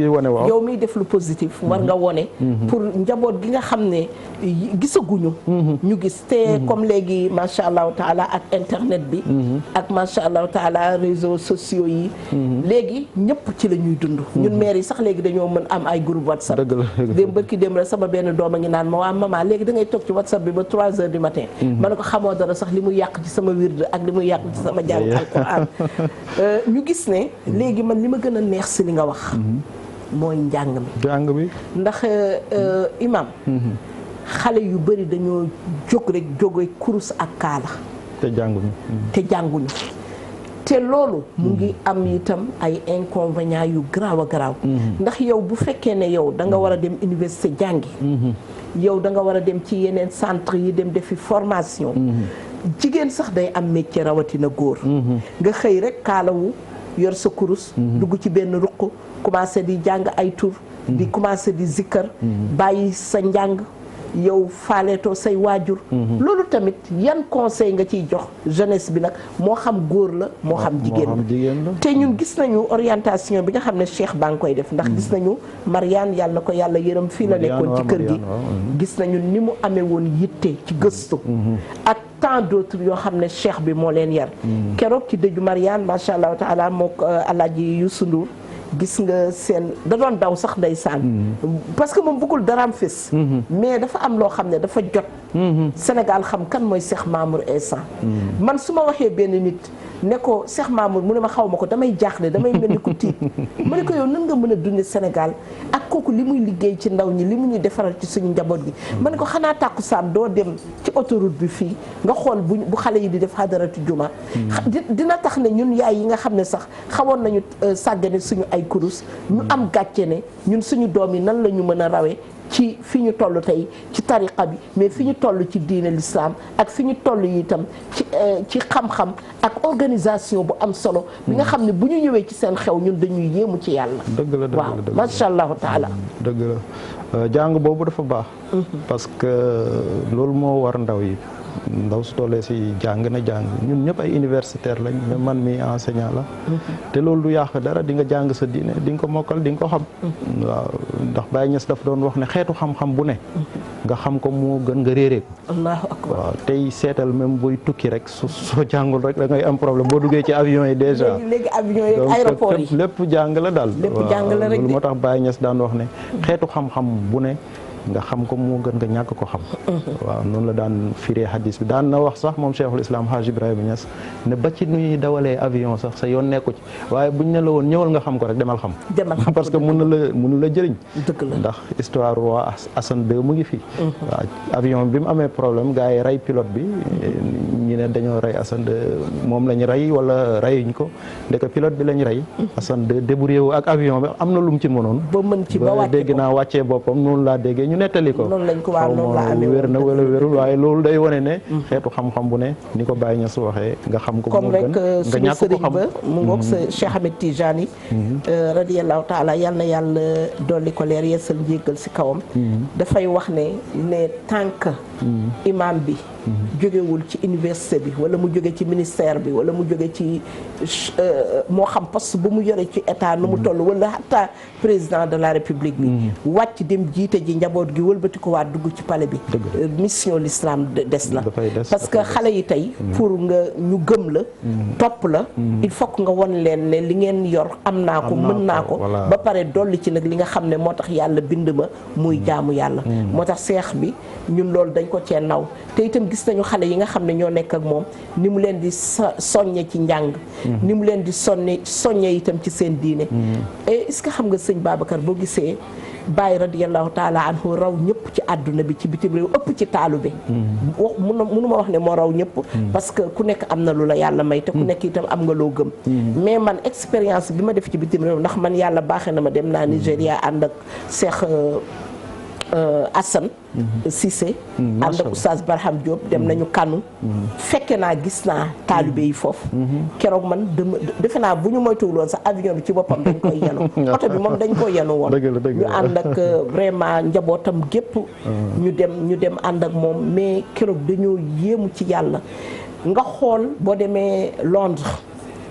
wone waaw yow miy def lu positif war nga wone pour njaboot gi nga xam ne gisaguñu ñu gis te comme léegi macha allahu taala ak internet bi ak macha allahu taala réseaux sociaux yi léegi ñëpp ci la ñuy dund ñun maire yi sax léegi dañoo mën am ay groupe WhatsApp démb bërki démb rek sama benn doom a ngi naan ma waa maman léegi da ngay toog ci WhatsApp bi ba 3 heures du matin ma ne ko xamoo dara sax li mu yàq ci sama wird ak li mu yàq ci sama jàng alquran ñu gis ne léegi man li ma gën a neex si li nga wax mooy njàng mi ndax imam xale yu bëri dañoo jóg rek jóge kurus ak kaala te jànguñu. te loolu mu ngi am itam ay inconvénients yu garaaw a garaaw ndax yow bu fekkee ne yow da nga war a dem université jàngi yow da nga war a dem ci yeneen centre yi dem defi formation jigéen sax day am métier rawatina góor nga xëy rek kaalawu yor sa kurus dugg ci benn ruq commencé di jàng ay tur di commencé di zikkar bàyyi sa njàng yow faaleetoo say waajur loolu tamit yan conseil nga ciy jox jeunesse bi nag moo xam góor la moo xam jigéen la te ñun gis nañu orientation bi nga xam ne Cheikh baa ngi koy def ndax gis nañu Mariane yàlla na ko yàlla yërëm fii la nekkoon ci kër gi gis nañu ni mu amee woon yitte ci gëstu ak tant d'autres yoo xam ne Cheikh bi moo leen yar keroog ci dëju Mariane macha allah taala moo Alaaji Youssou Ndour gis nga seen da doon daw sax ndeysaan parce que moom bëggul daraam fés mais dafa am loo xam ne dafa jot Sénégal xam kan mooy Cheikh Mamour Insa man su ma waxee benn nit ne ko Cheikh Mamour mu ne ma xaw ma ko damay jaaxle damay mel ni ku tiit ma ne ko yow nan nga mën a dundee Sénégal ak kooku li muy liggéey ci ndaw ñi li mu ñuy defaral ci suñu njaboot gi ma ne ko xanaa tàkkusaan doo dem ci autoroute bi fii nga xool bu xale yi di def hadaratu juma dina tax ne ñun yaay yi nga xam ne sax xawoon nañu sàggane suñu ay kurus ñu am gàcce ne ñun suñu doom yi nan la ñu mën a rawee ci fi ñu toll tey ci tariqa bi mais fi ñu toll ci diine l'islam ak fi ñu toll yi itam ci xam-xam ak organisation bu am solo bi nga xam ne bu ñu ñëwee ci seen xew ñun dañuy yéemu ci yàlla dëgg la waaw masha allahu taala dëgg la jàng boobu dafa baax parce que loolu moo war ndaw yi ndaw su tollee si jàng na jàng ñun ñëpp ay universitaire lañ mais man mi enseignant la te loolu du yàq dara di nga jàng sa diine di nga ko mokkal di nga ko xam waaw ndax Baye Niass daf doon wax ne xeetu xam-xam bu ne nga xam ko moo gën nga réeree ko allahu akbar waaw tey seetal même buy tukki rek soo jàngul rek da ngay am problème boo duggee ci avion yi déjà léegi avion yi aéroport yi lépp jàng la daal lépp jàng la rek loolu moo tax Baye Niass daan wax ne xeetu xam-xam bu ne nga xam ko moo gën nga ñàkk ko xam waaw noonu la daan firee hadis bi daan na wax sax moom Cheikhul Islam Hadj Ibrahima Niass ne ba ci nuy dawalee avion sax sa yoon nekku ci waaye buñ ne la woon ñëwal nga xam ko rek demal xam parce que mënu la jëriñ ndax histoire roi Hassan II mu ngi fi waaw avion bi mu amee problème gars yi rey pilote bi ñu ne dañoo rey Hassan II moom lañ rey wala reyuñ ko ndeke pilote bi lañ rey Hassan II débrouillé wu ak avion bi am na lu mu ci mënoon ba dégg naa wàccee boppam noonu laa déggee nettali ko wér na wala wérul waaye loolu day wane ne xeetu xam-xam bu ne ni ko Baye Niass waxee nga xam ko comme rek suñu sëriñ ba mu ngoog sa Cheikh Ahmed Tijani radiyallahu taala yal na yàlla dolli ko leer yeesal njéggal si kawam dafay wax ne tànk imam bi jógewul ci université bi wala mu jóge ci ministère bi wala mu jóge ci moo xam poste bu mu yore ci état nu mu toll wala hatta président de la république bi wàcc dem jiite ji njaboot gi wëlbati ko waa dugg ci palais bi mission l'islam des na parce que xale yi tey pour nga ñu gëm la topp la il faut que nga won leen ne li ngeen yor am naa ko mën naa ko ba pare dolli ci nag li nga xam ne moo tax yàlla bind ma muy jaamu yàlla moo tax seex bi ñun loolu dañ ko cee naw te itam gis nañu xale yi nga xam ne ñoo nekk ak moom ni mu leen di soññe ci njàng ni mu leen di soññe itam ci seen diine et est-ce que xam nga sëñ Babacar boo gisee Baye radiyallahu taala anhu raw ñëpp ci àdduna bi ci bitim réew ëpp ci taalube mënu ma wax ne moo raw ñëpp parce que ku nekk am na lu la yàlla may te ku nekk itam am nga loo gëm mais man expérience bi ma def ci bitim réew ndax man yàlla baaxee na ma dem naa Nigéria ànd ak Cheikh Assane Cissé ànd ak Oustaz Barham Diop dem nañu Kanu fekke naa gis naa taalibe yi foofu keroog man defe naa bu ñu moytuwul woon sax avion bi ci boppam dañ koy yenu oto bi moom dañ koy yenu woon ñu ànd ak vraiment njabootam gépp ñu dem ànd ak moom mais keroog dañoo yéemu ci yàlla nga xool boo demee Londres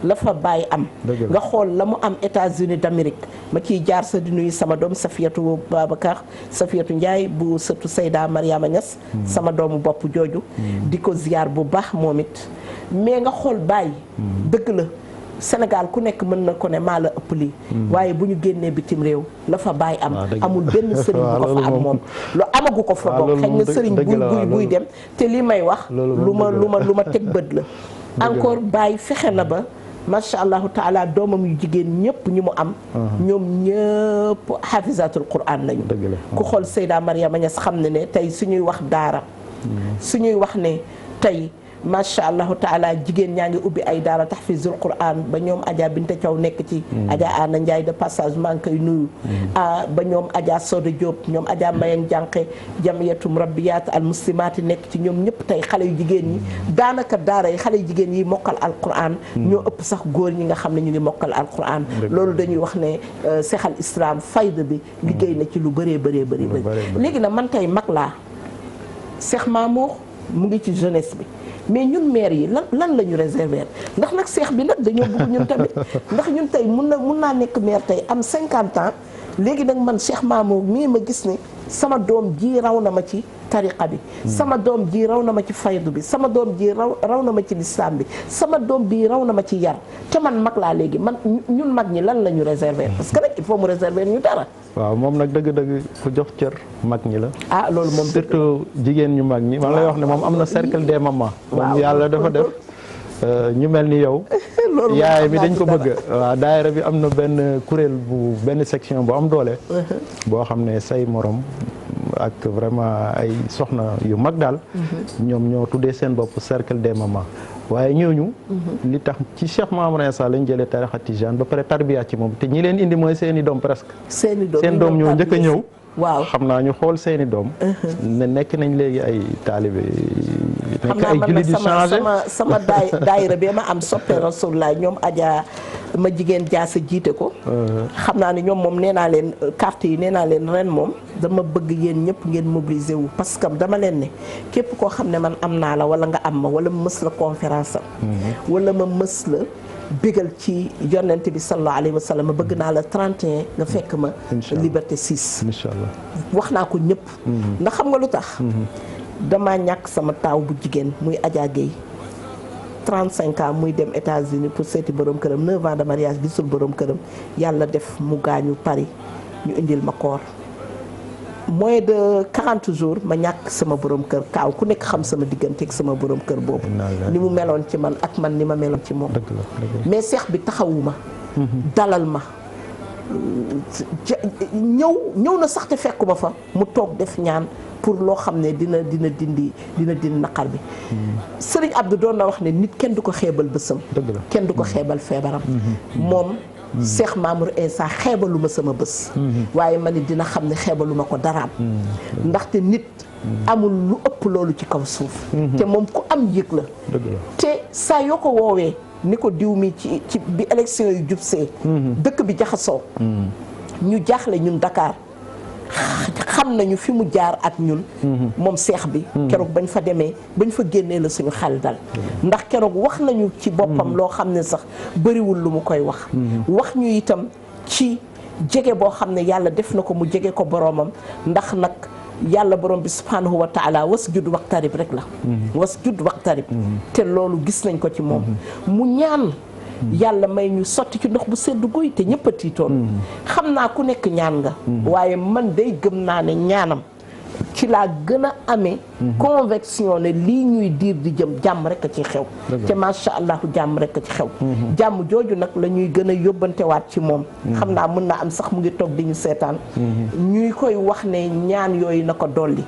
la fa bàyyi am nga xool la mu am États-Unis d'Amérique ma ciy jaar sa di nuyu sama doom Safiatou Babacar Safiatou Ndiaye bu sëtu Seyda Mariama Niass sama doomu bopp jooju di ko ziyaar bu baax moom it mais nga xool bàyyi dëgg la Sénégal ku nekk mën na ko ne maa la ëpp lii waaye bu ñu génnee bitim réew la fa bàyyi am amul benn sëriñ bu ko fa am moom lu amagu ko fa bokk xëy na sëriñ buy dem te lii may wax lu ma teg bët la encore bàyyi fexe na ba macha allahu taala doomam yu jigéen ñëpp ñi mu am ñoom ñëpp hafizatul quran lañu ku xool Seyda Mariama Niass xam ne tey suñuy wax daara suñuy wax ne tey macha allahu taala jigéen ñaa ngi ubbi ay daara tahfizul Quran ba ñoom Adja Binta Thiaw nekk ci. Adja Anna Ndiaye de passage maa ngi koy nuyu. ba ñoom Adja Soda Diop ñoom Adja Mbayang Jànqe jamiyatum rabbiyat al muslimaati nekk ci ñoom ñëpp tey xale yu jigéen ñi daanaka daara yi xale yu jigéen yi mokkal alquran ñoo ëpp sax góor ñi nga xam ne ñu ngi mokkal alquran loolu dañuy wax ne seexal islam fayda bi liggéey na ci lu bëree bëri léegi nag man tey mag laa Cheikh Mamour mu ngi ci jeunesse bi mais ñun maire yi lan la ñu réserver ndax nag seex bi nag dañoo bëgg ñun tamit ndax ñun tey mun naa nekk maire tey am 50 ans léegi nag man Cheikh Mamour mii ma gis ne sama doom ji raw na ma ci tariqa bi sama doom ji raw na ma ci faydu bi sama doom ji raw na ma ci lislaam bi sama doom bi raw na ma ci yar te man mag laa léegi man ñun mag ñi lan la ñu réserver parce que nag il faut mu réserver ñu dara. waaw moom nag dëgg-dëgg ku jox cër mag ñi la. ah loolu moom surtout jigéen ñu mag ñi. man lay wax ne moom am na cercle des mamans. moom yàlla dafa def ñu mel ni yow. yaay bi dañ ko bëgg. waaw daayira bi am na benn kuréel benn section bu am doole. boo xam ne say morom ak vraiment ay soxna yu mag daal. ñoom ñoo tuddee seen bopp cercle des mamans. waaye ñooñu li tax ci Cheikh Mamour Insa lañ jëlee tarixa tijaan ba pare tarbiya ci moom te ñi leen indi mooy seeni doom presque seen doom ñoo njëkk a ñëw waaw xam naa ñu xool seeni doom ne nekk nañ léegi ay taalibe nekk ay jullit yu changé sama daayira bi ma am soppe Rasulullah ñoom Adja ma jigéen jaasa jiite ko xam naa ne ñoom moom nee naa leen carte yi nee naa leen ren moom dama bëgg yéen ñëpp ngeen mobiliser wu parce que dama leen ne képp koo xam ne man am naa la wala nga am ma wala ma mës la conférence wala ma mës la bégal ci yonent bi sallallahu alayhi wa sallam bëgg naa la 31 nga fekk ma liberté 6 inshallah wax naa ko ñëpp ndax xam nga lu tax damaa ñàkk sama taaw bu jigéen muy Adja Gueye 35 ans muy dem États-Unis pour seeti borom këram 9 ans de mariage gisul borom këram yàlla def mu gaañu Paris ñu indil ma koor moins de 40 jours ma ñàkk sama borom kër kaaw ku nekk xam sama digganteeg sama borom kër boobu ni mu meloon ci man ak man ni ma meloon ci moom mais seex bi taxawuma dalal ma ñëw na sax te fekkuma fa mu toog def ñaan pour loo xam ne dina dindi naqar bi Sëriñ Abdou doon na wax ne nit kenn du ko xeebal bësam kenn du ko xeebal feebaram moom Cheikh Mamour Insa xeebaluma sama bés waaye ma ni dina xam ne xeebaluma ko daraam ndaxte nit amul lu ëpp loolu ci kaw suuf te moom ku am yëg la te saa yoo ko woowee ni ko diw mi ci bi élection yu jubsee dëkk bi jaxasoo ñu jaaxle ñun Dakar xam nañu fi mu jaar ak ñun moom seex bi keroog bañ fa demee bañ fa génnee la suñu xel dal ndax keroog wax nañu ci boppam loo xam ne sax bëriwul lu mu koy wax ñu itam ci jege boo xam ne yàlla def na ko mu jege ko boroomam ndax nag yàlla borom bi subhanahu wa taala wasjud waqtarib rek la wasjud waqtarib te loolu gis nañ ko ci moom mu ñaan yàlla may ñu sotti ci ndox bu sedd guy te ñëpp a tiitoon xam naa ku nekk ñaan nga waaye man day gëm naa ne ñaanam ci laa gën a amee conviction ne lii ñuy diir di jëm jàmm rek a ci xew te macha allah jàmm rek a ci xew jàmm jooju nag la ñuy gën a yóbbantewaat ci moom xam naa mën naa am sax mu ngi toog di ñu seetaan ñuy koy wax ne ñaan yooyu na ko dolli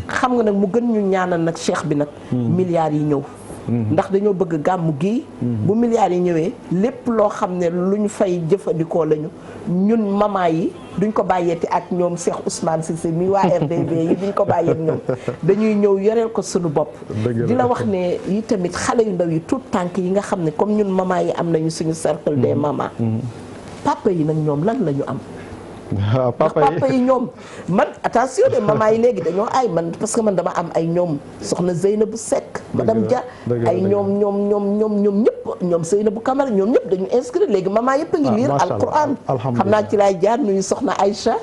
xam nga nag mu gën ñu ñaanal nag cheikh bi nag milliards yi ñëw ndax dañoo bëgg gàmmu gi bu milliards yi ñëwee lépp loo xam ne lu ñu fay jëfandikoo lañu ñun mama yi duñ ko bàyyeeti ak ñoom Cheikh Ousmane Cissé mi waa RDB yi duñ ko bàyyeet ñoom dañuy ñëw yoreel ko suñu bopp di la wax ne yi tamit xale yu ndaw yi tout tànk yi nga xam ne comme ñun mama yi am nañu suñu cercle des mamas papa yi nag ñoom lan la ñu am waaw papa yi ñoom man attention de maman yi léegi dañoo ay man parce que man dama am ay ñoom soxna Zeynabou Seck madame Dia ay ñoom ñëpp ñoom Zeynabou Camara ñoom ñëpp dañu inscrire léegi maman yëpp a ngi lire alquran xam naa ci laay jaar nuyu soxna Aïcha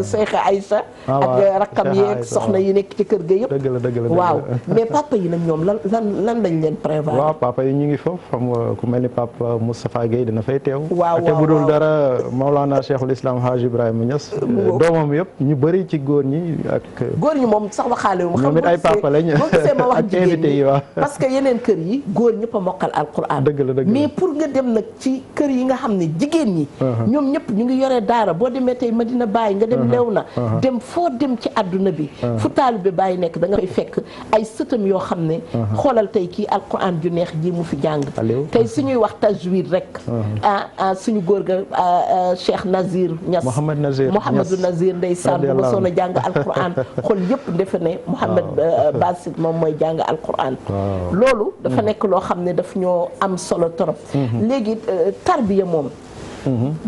Seyxa Aïcha ak rakkam yeeg soxna yi nekk ci kër ga yëpp waaw mais papa yi nag ñoom lan lañ leen prévoir waaw papa yi ñu ngi foofu xam nga ku mel ni papa Moustapha Guèye dina fay teew waaw te bu dul dara Maulana Cheikhul Islam Haji Ibrahima Niass doomam yëpp ñu bëri ci góor ñi ak góor ñi moom sax waxaale wu ma ñoom it ay papa lañ boo gisee ma wax ak invité yi waaw parce que yeneen kër yi góor ñëpp a mokkal alquran. dëgg la mais pour nga dem nag ci kër yi nga xam ne jigéen ñi. ñoom ñëpp ñu ngi yore daara boo demee tey Medina Baye nga dem Léona. dem foo dem ci àdduna bi. fu taalibe Baye nekk da nga fay fekk ay sëtam yoo xam ne. xoolal tey kii alquran ju neex ji mu fi jàng. tey suñuy wax tajwid rek. suñu góor ga Cheikh Nazir Niass. Mouhamadou Nazir ndeysaan bu ma soon a jàng alquran xol yëpp defe ne Mouhamad Basit moom mooy jàng alquran. loolu dafa nekk loo xam ne daf ñoo am solo torop. léegi tarbiya moom.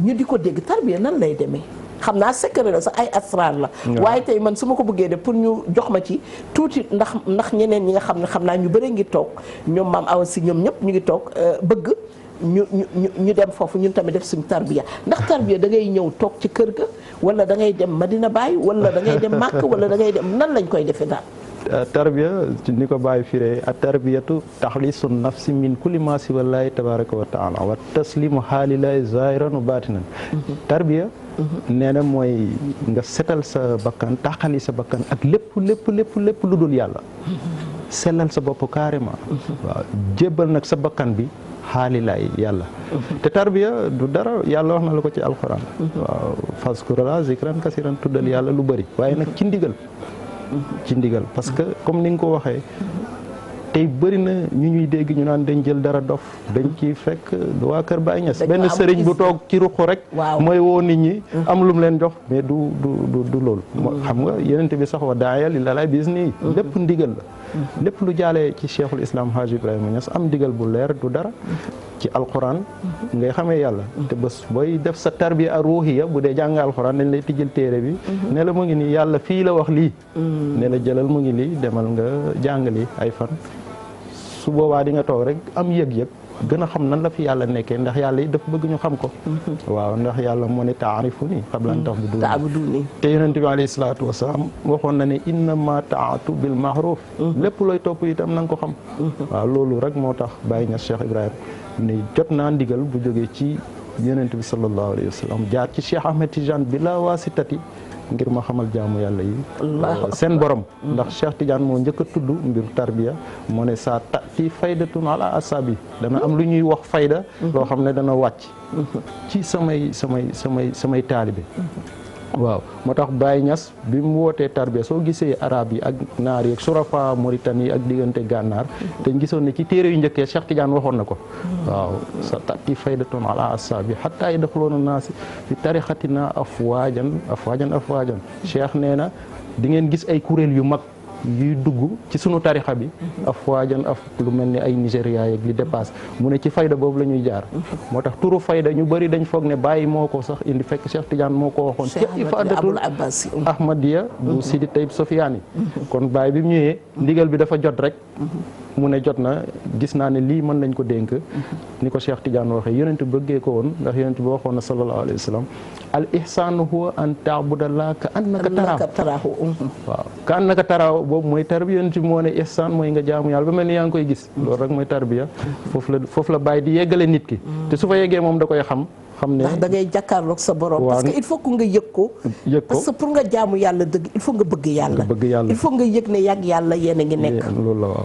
ñu di ko dégg tarbiya nan lay demee. xam naa secret la sax ay asrar la. waaye tey man su ma ko bëggee def pour ñu jox ma ci tuuti ndax ñeneen ñi nga xam ne xam naa ñu bëri ngi toog ñoom maam Awa Si ñoom ñëpp ñu ngi toog bëgg. ñu dem foofu ñun tamit def suñu tarbiya ndax tarbiya da ngay ñëw toog ci kër ga wala da ngay dem Madina Baye wala da ngay dem Màkk wala da ngay dem nan lañ koy defee daal. tarbiya ni ko Baye firee at tarbiyatu taxlisu nafsi min kulli ma siwa llaahi tabaraka wa taala wa taslimu xaalillahi zahiran wa batinan. tarbiya nee na mooy nga setal sa bakkan taxali sa bakkan ak lépp lu dul yàlla. sellal sa bopp carrément. waaw jébbal nag sa bakkan bi. xaalilaay yàlla te tarbiya du dara yàlla wax na la ko ci alxuraan waaw faskurala zikran kasiran tuddal yàlla lu bëri waaye nag ci ndigal parce que comme ni nga ko waxee tey bëri na ñu ñuy dégg ñu naan dañ jël dara dof dañ ci fekk waa Kër Baay Ñas benn sëriñ bu toog ci ruq rek mooy woo nit ñi am lu mu leen jox mais du loolu xam nga yenente bi sax wa daaya li lalaay bis nii lépp ndigal la lépp lu jaalee ci cheikhul islam Haji Ibrahima Niass am ndigal bu leer du dara ci alquran ngay xamee yàlla te bés booy def sa tarbiya a ruuhiya bu dee jàng alquran dañ lay tijjal téere bi ne la mu ngi nii yàlla fii la wax lii ne la jëlal mu ngi lii demal nga jàng lii ay fan su boobaa di nga toog rek am yëg-yëg gën a xam nan la fi yàlla nekkee ndax yàlla yi dafa bëgg ñu xam ko waaw ndax yàlla moo ne taarifuni qabla an ta'buduni te yonent bi alayhi salaatu wasalaam waxoon na ne innama taatu bil mahruf lépp looy topp itam na nga ko xam waaw loolu rek moo tax Baye Niass Cheikh Ibrahima ne jot naa ndigal bu jógee ci yonent bi sallallahu alayhi wa sallam jaar ci Cheikh Ahmed Tidiane bi la waasitati ngir ma xamal jaamu yàlla yi seen borom ndax Cheikh Tidiane moo njëkk a tudd mbiru tarbiya moo ne saa ta fii faydatun ala asabi dana am lu ñuy wax fayda loo xam ne dana wàcc ci samay taalibe waaw moo tax Baye Niass bi mu wootee tarbiya soo gisee arab yi ak naar yi ak surafa Mauritanie ak diggante gànnaar dañ gisoon ne ci téere yu njëkkee Cheikh Tidiane waxoon na ko waaw sa tati faydatun ala asabi hatta yadxuluuna naasi fi tarixatina afwaajan Cheikh nee na di ngeen gis ay kuréel yu mag yuy dugg ci sunu tarixa bi afwaajan lu mel ni ay Nigéria yeeg li dépasse mu ne ci fayda boobu la ñuy jaar moo tax turu fayda ñu bëri dañ foog ne Baye moo ko sax indi fekk Cheikh Tidiane moo ko waxoon ci ifadatul ahmadiya bu Sidi Taïb Sofiane kon Baye bi mu ñëwee ndigal bi dafa jot rek mu ne jot na gis naa ne lii mën nañ ko dénk ni ko Cheikh Tidiane waxee yonent bëggee ko woon ndax yonent bi waxoon na sallallahu alayhi wa sallam al ihsaanu huwa an ta'budallaha ka annaka taraahu waaw ka annaka taraahu boobu mooy tarbiya yonent bi moo ne ihsaan mooy nga jaamu yàlla ba mel ni yaa ngi koy gis loolu rek mooy tarbiya foofu la bàyyi di yeggale nit ki te su fa yeggee moom da koy xam ne ndax da ngay jàkkaarloog sa borom parce que il faut que nga yëg ko parce que pour nga jaamu yàlla dëgg il faut nga bëgg yàlla il faut nga yëg ne yàgg yàlla yéen a ngi nekk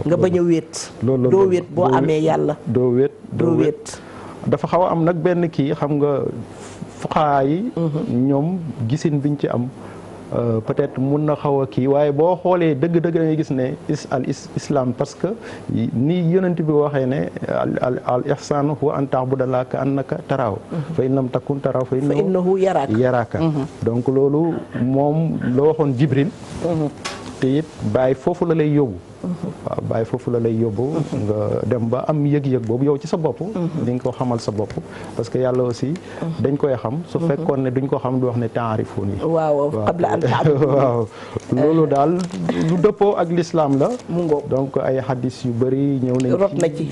nga bañ a wéet doo wéet boo amee yàlla doo wéet dafa xaw a am nag benn kii xam nga fuqaa yi ñoom gisin biñ ci am peut-être mun na xaw a kii waaye boo xoolee dëgg-dëgg da ngay gis ne islam parce que ni yonent bi waxee ne al ihsanu huwa an ta'budallaha ka annaka taraahu fa in lam takun taraahu fa innahu yaraaka donc loolu moom la waxoon Jibril te it Baye foofu la lay yóbbu waaw Baye foofu la lay yóbbu nga dem ba am yëg-yëg boobu yow ci sa bopp di nga ko xamal sa bopp parce que yàlla aussi dañ koy xam su fekkoon ne duñ ko xam du wax ne ta'rifuni waaw qabla an ta'budu waaw loolu daal lu dëppoo ak l'islam la donc ay hadis yu bëri ñëw nañ rot na ci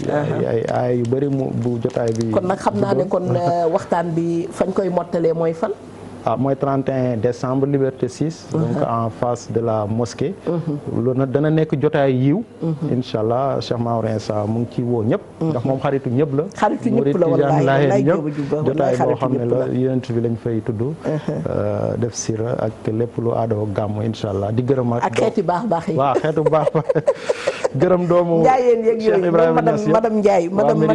ay yu bëri mu bu jotaay bi kon nag xam naa ne kon waxtaan bi fañ koy mottalee mooy fan mooy 31 décembre Liberté 6. donc en face de la mosquée. loolu nag dana nekk jotaay yiw. incha allah Cheikh Maodo Insa mu ngi ciy woo ñëpp. ndax moom xaritu ñëpp la. xaritu ñëpp la wallaay jotaay boo xam ne la yonent bi lañ fay tudd. def sira ak lépp lu aadoo gàmm incha allah di gërëm ak xeeti baax yi. waaw xeetu baax gërëm doomu. Njaayeen yeeg yooyu madame Ndiaye madame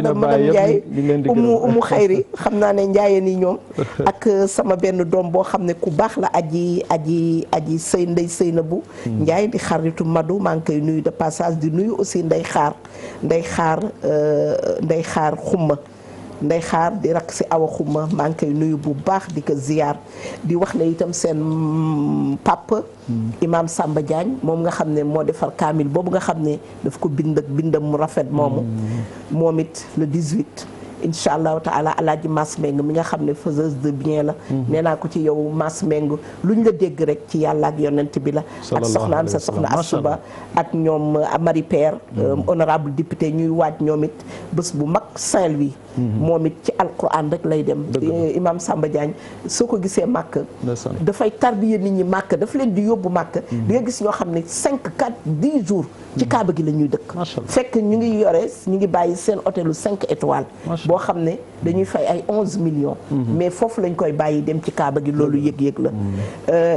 Ndiaye umu xayri xam naa ne Njaayeen yi ñoom ak sama benn doom boo xam ne ku baax la aji ndey sëy na bu Ndiaye di xaritu Madu maa ngi koy nuyu de passage di nuyu aussi nday xaar xumma nday xaar di rak si awa xumma maa ngi koy nuyu bu baax di ko ziyaar di wax ne itam seen papa Imam Samba Diagne moom nga xam ne moo defar kaamil boobu nga xam ne daf ko bind ak bindam mu rafet moomu moom it le 18 incha allahu taala alaaji Mass Meng mi nga xam ne faiseuse de bien la nee naa ko ci yow Mass Meng luñ la dégg rek ci yàlla ak yonent bi la ak soxnaam sa soxna Asuba ak ñoom Marie Père honorable député ñuy waaj ñoom it bés bu mag Saint-Louis moom it ci alquran rek lay dem Imam Samba Diagne soo ko gisee màkk dafay tarbiya nit ñi màkk daf leen di yóbbu màkk di nga gis ñoo xam ne 5 4 10 jours ci kaaba gi la ñuy dëkk fekk ñu ngi yore ñu ngi bàyyi seen hôtelu 5 étoiles boo xam ne dañuy fay ay 11 millions mais foofu lañ koy bàyyi dem ci kaaba gi loolu yëg-yëg la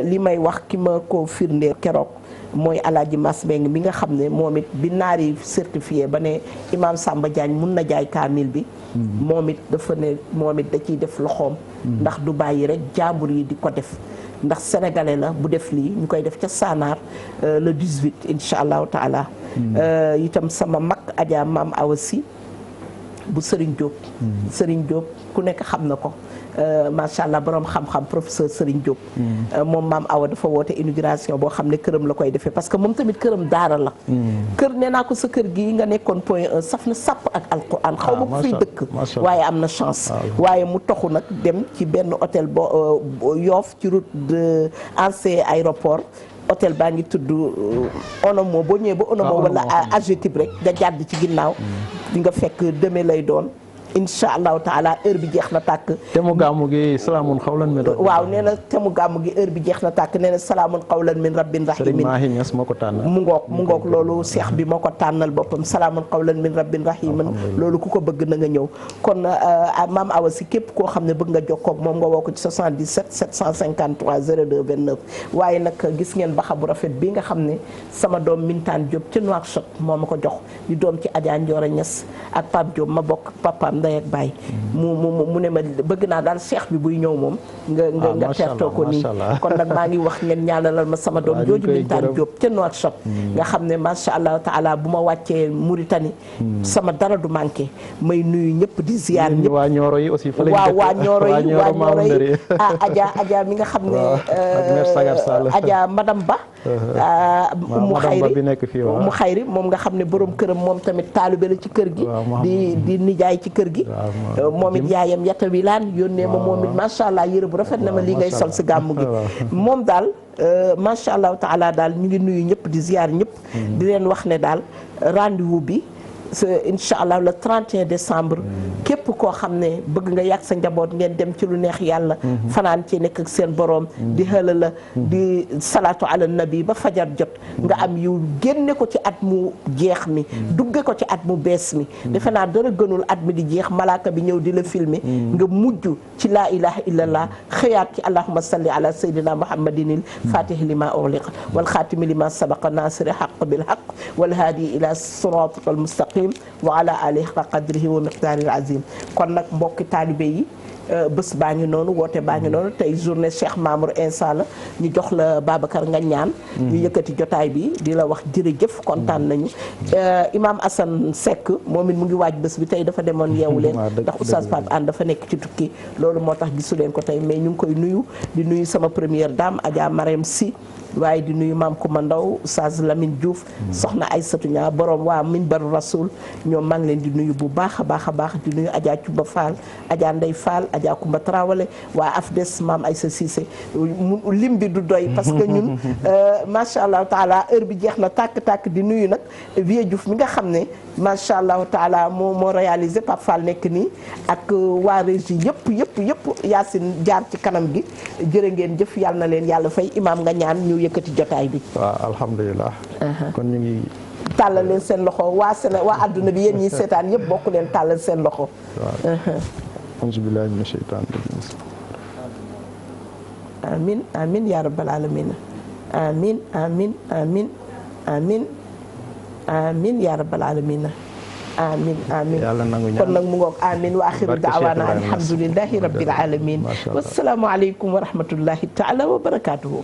li may wax ki ma ko firndeel keroog mooy alaaji Mass Meng mi nga xam ne moom it bi naari certifié ba ne Imam Samba Diagne mun na jaay kaamil bi moom it dafa ne moom it da ciy def loxoom ndax du bàyyi rek jàmbur yi di ko def ndax sénégalais la bu def lii ñu koy def ca Sanaar le 18 incha allahu taala itam sama mag Adja Maam Awa Si bu Serigne Diop Serigne Diop ku nekk xam na ko macha allah borom xam-xam professeur Serigne Diop moom Maam Awa dafa woote inauguration boo xam ne këram la koy defee parce que moom tamit këram daara la kër nee naa ko sa kër gi nga nekkoon point 1 saf na sàpp ak alquran xaw ma ko fiy dëkk waaye am na chance waaye mu toxu nag dem ci benn hôtel bo Yoff ci route de ancien aéroport hôtel baa ngi tudd Onomo boo ñëwee ba Onomo wala AGETIP rek nga jàdd ci ginnaaw di nga fekk demee lay doon incha allahu taala heure bi jeex na tàkk. te mu gàmmu gi salaamun xawlan min rabbin. waaw nee na te mu gàmmu gi heure bi jeex na tàkk nee na salaamun xawlan min rabbin rahimin. Serigne Mahi Niass moo ko tànnal. mu ngoog loolu seex bi moo ko tànnal boppam salaamun xawlan min rabbin rahimin loolu ku ko bëgg na nga ñëw. kon maam Awa si képp koo xam ne bëgg nga jokkoo ak moom nga woo ko ci 77 753 02 29 waaye nag gis ngeen baxa bu rafet bi nga xam ne sama doom Mintaan Diop ca Nouakchott moo ma ko jox di doom ci Adja Ndiora Niass ak Pape Diop ma bokk papaam ndey ak baay mu ne ma bëgg naa daal cheikh bi buy ñëw moom nga teertoo ko nii kon nag maa ngi wax ngeen ñaanalal ma sama doom jooju Bintaan Diop ca Nouakchott nga xam ne macha allah taala bu ma wàccee Mauritanie sama dara du manqué may nuyu ñëpp di ziar ñëpp waa Nioro yi aussi fa lañ waaw waa Nioro yi Adja mi nga xam ne Adja madame Ba mu xayri moom nga xam ne borom këram moom tamit taalibe la ci kër gi di nijaay ci kër gi moom it yaayam yata wilaan yónnee ma moom it macha allah yére bu rafet na ma lii ngay sol si gàmmu gi moom daal macha allah taala daal ñu ngi nuyu ñëpp di ziar ñëpp di leen wax ne daal rendez-vous bi incha allah le 31 décembre képp koo xam ne bëgg nga yàgg sa njaboot ngeen dem ci lu neex yàlla fanaan ci nekk ak seen borom di xëla la di salaatu ala nabi ba fajar jot nga am yu génne ko ci at mu jeex mi dugge ko ci at mu bees mi defe naa dara gënul at mi di jeex malaaka bi ñëw di la filmer nga mujj ci laa ilaha illallah xëyaat ci allahumma salli ala sayyidina muhammadinil fatihi lima ughliqa wal xaatimi lima sabaqa nasiri haqq bil haqq wal haadi ila siratikal mustaqim wa ala alihi qadrihi wa miqdaril azim kon nag mbokki taalibe yi bés baa ngi noonu woote baa ngi noonu tey journée Cheikh Mamour Insa la ñu jox la Babacar nga ñaan ñu yëkkati jotaay bi di la wax jërëjëf kontaan nañu Imam Assane Seck moom it mu ngi waaj bés bi tey dafa demoon yeewu leen ndax Oustaz Pape Hann dafa nekk ci tukki loolu moo tax gisu leen ko tey mais ñu ngi koy nuyu di nuyu sama première dame Adja Marème Sy waaye di nuyu maam Koumba Ndaw Oustaz Lamine Diouf soxna Aïssatou Niang borom waa Minbaru Rasoul ñoom maa ngi leen di nuyu bu baax a baax a baax di nuyu Adja Cuba Fall Adja Ndey Fall Adja Koumba Trawale waa AFDES maam Aïssa Cissé lim bi du doy parce que ñun macha allah taala heure bi jeex na tàkk-tàkk di nuyu nag Vieux Diouf mi nga xam ne macha allah taala moo réalisé Pape Fall nekk nii ak waa régie yëpp Yacine jaar ci kanam gi jërë ngeen jëf yàlla na leen yàlla fay imaam nga ñaan ñu yëkkati jotaay bi. waaw alhamdulilah. kon ñu ngi. tàllal leen seen loxo waa adduna bi yéen ñi seetaan yëpp bokk leen tàllal seen loxo. waaw. auzu billaahi mina sheytaani rajiim. amin amin ya rabbal alamin amin amin amin amin amin ya rabbal alamin amin amin kon nag mu ngoog amin wa axiru daawaana alhamdulillahi rabbil alamin wassalaamu aleykum wa rahmatullahi taala wa barakatuhu